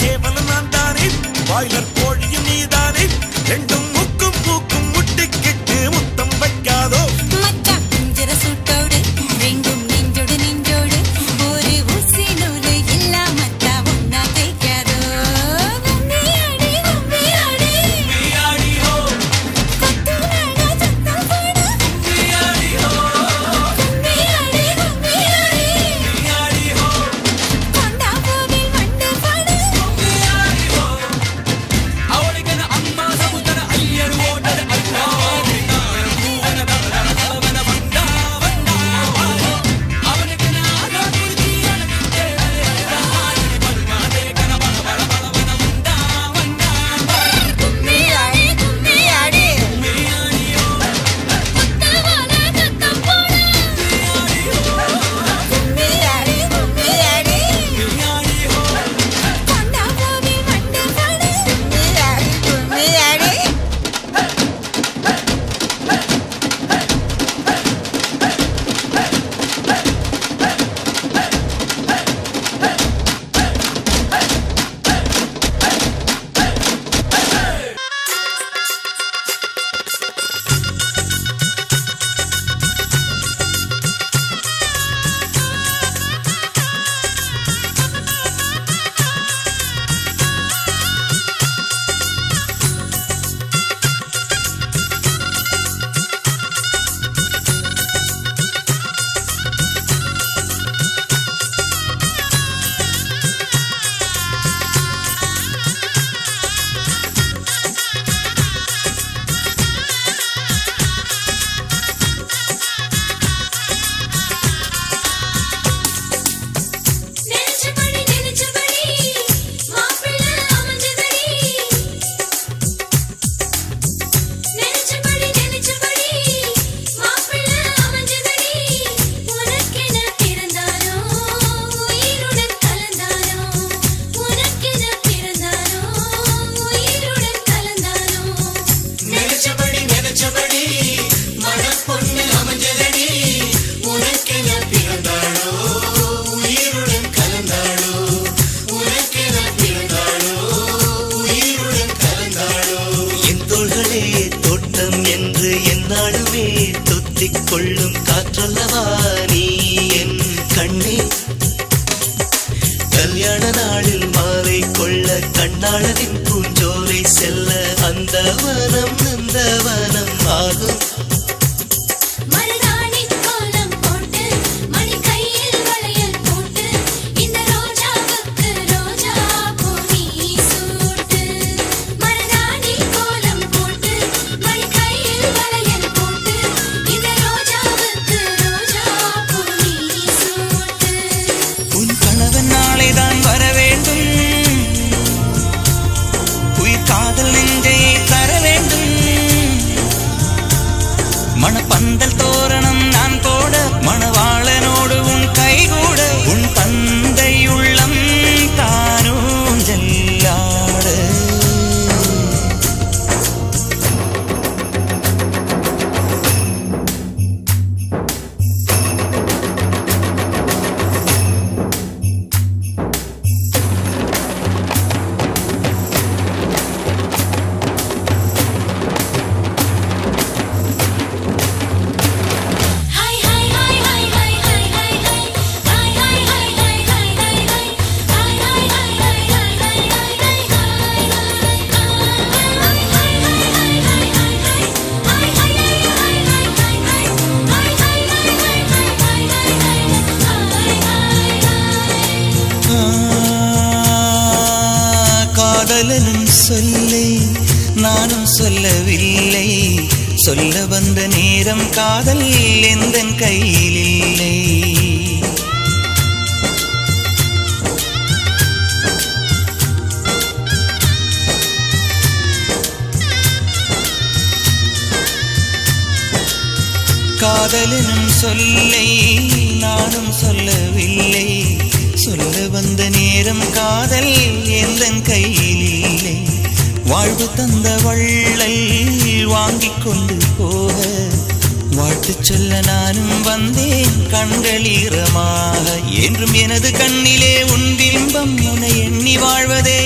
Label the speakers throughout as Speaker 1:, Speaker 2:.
Speaker 1: சேவலும் நான் தானே, பாய்லர் கோழியும் நீதானே, ரெண்டும் முக்கும் பூக்கும் முட்டிக்கிட்டு முத்தம் வைக்காதோ
Speaker 2: மச்சான் குஞ்சர சூட்டோடு ரெண்டும் நெஞ்சோடு நெஞ்சோடு ஒரு ஊசி நூலு இல்லாமத்தா ஒன்னா தைக்காதோ கும்மியாடி கும்மியாடி
Speaker 3: கும்மியாடி ஹோ
Speaker 2: கொத்து நாடா சத்தம் போடு
Speaker 3: கும்மியாடி ஹோ
Speaker 2: கும்மியாடி கும்மியாடி
Speaker 3: கும்மியாடி ஹோ
Speaker 2: கொண்டா கோவில் வண்டு பாடு
Speaker 3: கும்மியாடி ஹோ அவளுக்கு அம்மா சமுத்திர ஐயர் ஓட்டட அண்ணா பூவன பவன பவன வந்தா வந்தா அவனுக்கு ஆக குடிச்சி அனந்தே ராஜி பல்மாதே கன பல பல பலவன வந்தா வந்தா
Speaker 2: கும்மியாடி கும்மியாடி
Speaker 3: கும்மியாடி ஹோ
Speaker 2: கொத்தவால சத்தம் போடு கும்மியாடி கும்மியாடி
Speaker 3: கும்மியாடி ஹோ
Speaker 2: கொண்டா கோவில் வண்டு பாடு கும்மியாடி கும்மியாடி நெஞ்சபடி மாப்பிள்ளை அமைஞ்சதடி நெஞ்சபடி மாப்பிள்ளை அமைஞ்சதடி உனக்கென பிறந்தானோ உயிருடன் கலந்தானோ உனக்கென பிறந்தானோ உயிருடன் கலந்தானோ
Speaker 3: நினைச்சபடி மனப்பொண்ணு அமைஞ்சதடி உனக்கென பிறந்தாளோ உயிருடன் கலந்தாளோ உனக்கென பிறந்தாளோ உயிருடன் கலந்தாளோ
Speaker 4: என் தோள்களே தோட்டம் என்று எந்நாளுமே தொத்திக் கொள்ளும் காற்றல்லவா நீ என் கண்ணே. கல்யாண நாளில் மாலை கொள்ள கண்ணாளரின் பூஞ்சோலை செல்ல அந்த வனம் நந்தவனம் ஆகும்.
Speaker 2: மருதாணி கோலம் போட்டு மணி கையில் வளையல் போட்டு இந்த ரோஜாவுக்கு ரோஜா பூ நீ சூட்டு மருதாணி கோலம் போட்டு மணி கையில் வளையல் போட்டு இந்த ரோஜாவுக்கு ரோஜா பூ நீ சூட்டு
Speaker 5: உன் கணவன் நாளைதான் வர வேண்டும், உயிர் காதல் நெஞ்சை தர வேண்டும். மணப்பந்தல் தோரணம் நான் போட மணவாளனோடு உன் கைகூட உன் தந்தை உள்ளம் தானூஞ்செல்லாட.
Speaker 2: ஹாய் ஹாய் ஹாய் ஹாய் ஹாய் ஹாய் ஹாய் ஹாய் ஹாய் ஹாய் ஹாய் ஹாய் ஹாய் ஹாய் ஹாய் ஹாய் ஹாய் ஹாய்
Speaker 5: காதலனும் சொல்லை நானும் சொல்லவில்லை, சொல்ல வந்த நேரம் காதல் எந்தன் கையில் இல்லை. காதலனும் சொல்லை நானும் சொல்லவில்லை, சொல்ல வந்த நேரம் காதல் எந்தன் கையில் இல்லை. வாழ்வு தந்த வள்ளல் வாங்கிக் கொண்டு போக வாழ்த்து சொல்ல நானும் வந்தேன் கண்கள் ஈரமாக. என்றும் எனது கண்ணிலே உன் பிம்பம் உன்னை எண்ணி வாழ்வதே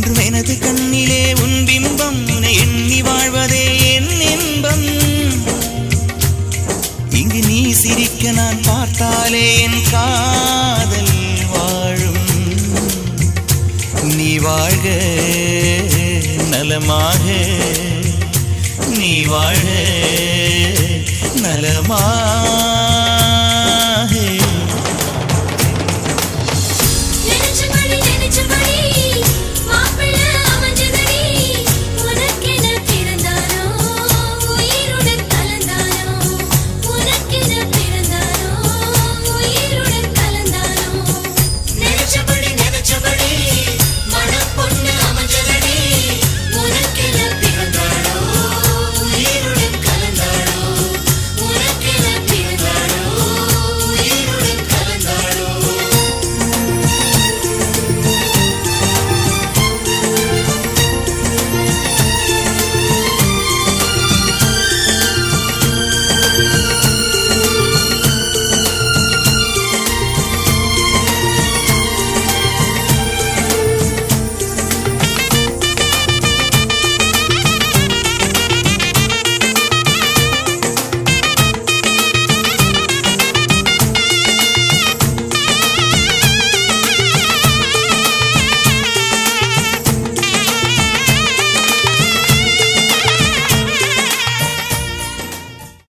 Speaker 5: என்றும் எனது கண்ணிலே உன் பிம்பம், உன்னை எண்ணி வாழ்வதே என் இன்பம். இங்கு நீ சிரிக்க நான் பார்த்தாலே என் காதல் வாழும். நீ வாழ்க நலமாக, நீ வாழ்க நலமாக.